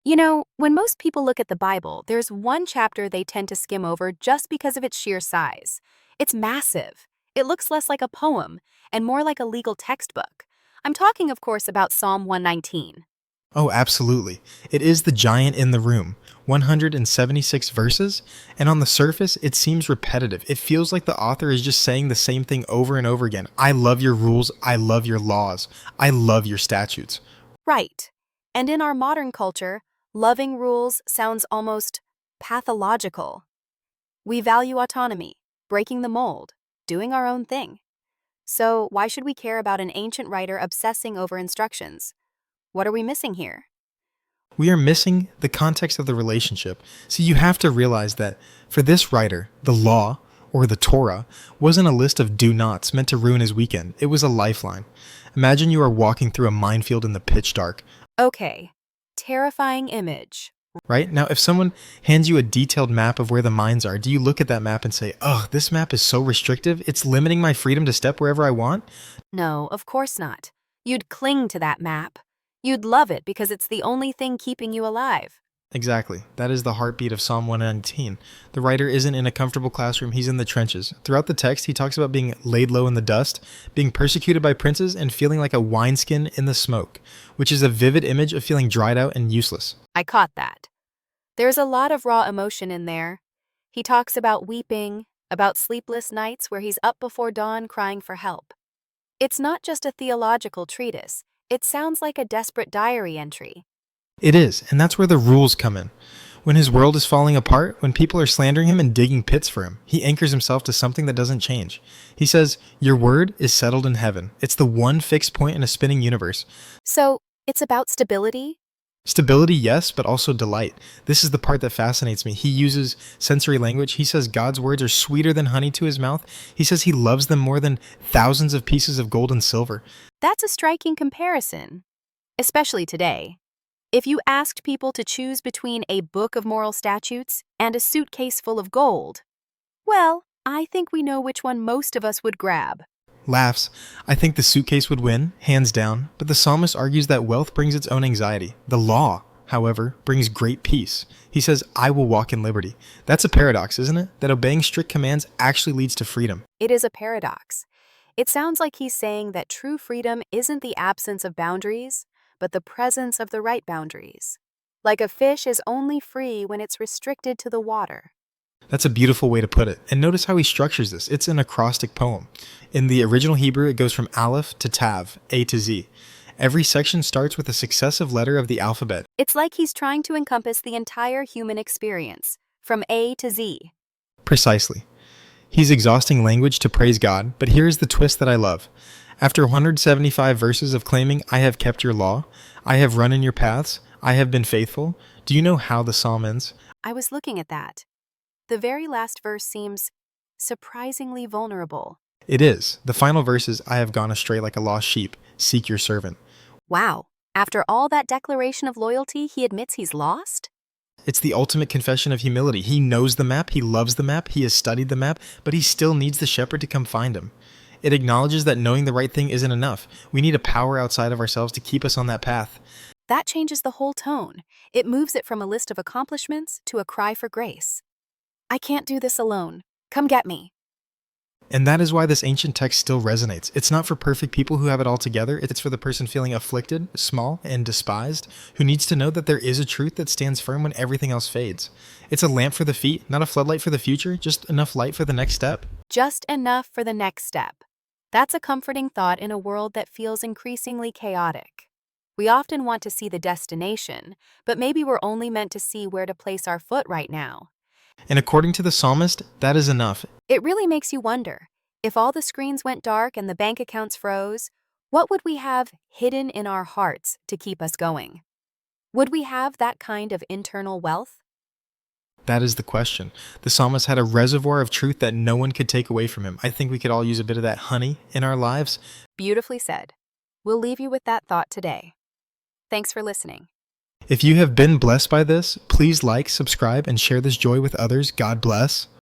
When most people look at the Bible, there's one chapter they tend to skim over just because of its sheer size. It's massive. It looks less like a poem and more like a legal textbook. I'm talking, of course, about Psalm 119. Oh, absolutely. It is the giant in the room. 176 verses, and on the surface, it seems repetitive. It feels like the author is just saying the same thing over and over again. I love your rules. I love your laws. I love your statutes. Right. And in our modern culture, loving rules sounds almost pathological. We value autonomy, breaking the mold, doing our own thing. So why should we care about an ancient writer obsessing over instructions? What are we missing here? We are missing the context of the relationship. So you have to realize that for this writer, the law, or the Torah, wasn't a list of do nots meant to ruin his weekend. It was a lifeline. Imagine you are walking through a minefield in the pitch dark. Okay, terrifying image. Right? Now, if someone hands you a detailed map of where the mines are, do you look at that map and say, "Ugh, this map is so restrictive, it's limiting my freedom to step wherever I want"? No, of course not. You'd cling to that map. You'd love it because it's the only thing keeping you alive. Exactly. That is the heartbeat of Psalm 119. The writer isn't in a comfortable classroom, he's in the trenches. Throughout the text, he talks about being laid low in the dust, being persecuted by princes, and feeling like a wineskin in the smoke, which is a vivid image of feeling dried out and useless. I caught that. There's a lot of raw emotion in there. He talks about weeping, about sleepless nights where he's up before dawn crying for help. It's not just a theological treatise. It sounds like a desperate diary entry. It is, and that's where the rules come in. When his world is falling apart, when people are slandering him and digging pits for him, he anchors himself to something that doesn't change. He says, "Your word is settled in heaven." It's the one fixed point in a spinning universe. So, it's about stability? Stability, yes, but also delight. This is the part that fascinates me. He uses sensory language. He says God's words are sweeter than honey to his mouth. He says he loves them more than thousands of pieces of gold and silver. That's a striking comparison, especially today. If you asked people to choose between a book of moral statutes and a suitcase full of gold, well, I think we know which one most of us would grab. Laughs. I think the suitcase would win, hands down, but the psalmist argues that wealth brings its own anxiety. The law, however, brings great peace. He says, "I will walk in liberty." That's a paradox, isn't it? That obeying strict commands actually leads to freedom. It is a paradox. It sounds like he's saying that true freedom isn't the absence of boundaries, but the presence of the right boundaries. Like a fish is only free when it's restricted to the water. That's a beautiful way to put it. And notice how he structures this. It's an acrostic poem. In the original Hebrew, it goes from Aleph to Tav, A to Z. Every section starts with a successive letter of the alphabet. It's like he's trying to encompass the entire human experience, from A to Z. Precisely. He's exhausting language to praise God, but here is the twist that I love. After 175 verses of claiming, "I have kept your law, I have run in your paths, I have been faithful," do you know how the psalm ends? I was looking at that. The very last verse seems surprisingly vulnerable. It is. The final verse is, "I have gone astray like a lost sheep, seek your servant." Wow, after all that declaration of loyalty, he admits he's lost? It's the ultimate confession of humility. He knows the map, he loves the map, he has studied the map, but he still needs the shepherd to come find him. It acknowledges that knowing the right thing isn't enough. We need a power outside of ourselves to keep us on that path. That changes the whole tone. It moves it from a list of accomplishments to a cry for grace. I can't do this alone. Come get me. And that is why this ancient text still resonates. It's not for perfect people who have it all together. It's for the person feeling afflicted, small, and despised, who needs to know that there is a truth that stands firm when everything else fades. It's a lamp for the feet, not a floodlight for the future, just enough light for the next step. Just enough for the next step. That's a comforting thought in a world that feels increasingly chaotic. We often want to see the destination, but maybe we're only meant to see where to place our foot right now. And according to the psalmist, that is enough. It really makes you wonder, if all the screens went dark and the bank accounts froze, what would we have hidden in our hearts to keep us going? Would we have that kind of internal wealth? That is the question. The psalmist had a reservoir of truth that no one could take away from him. I think we could all use a bit of that honey in our lives. Beautifully said. We'll leave you with that thought today. Thanks for listening. If you have been blessed by this, please like, subscribe, and share this joy with others. God bless.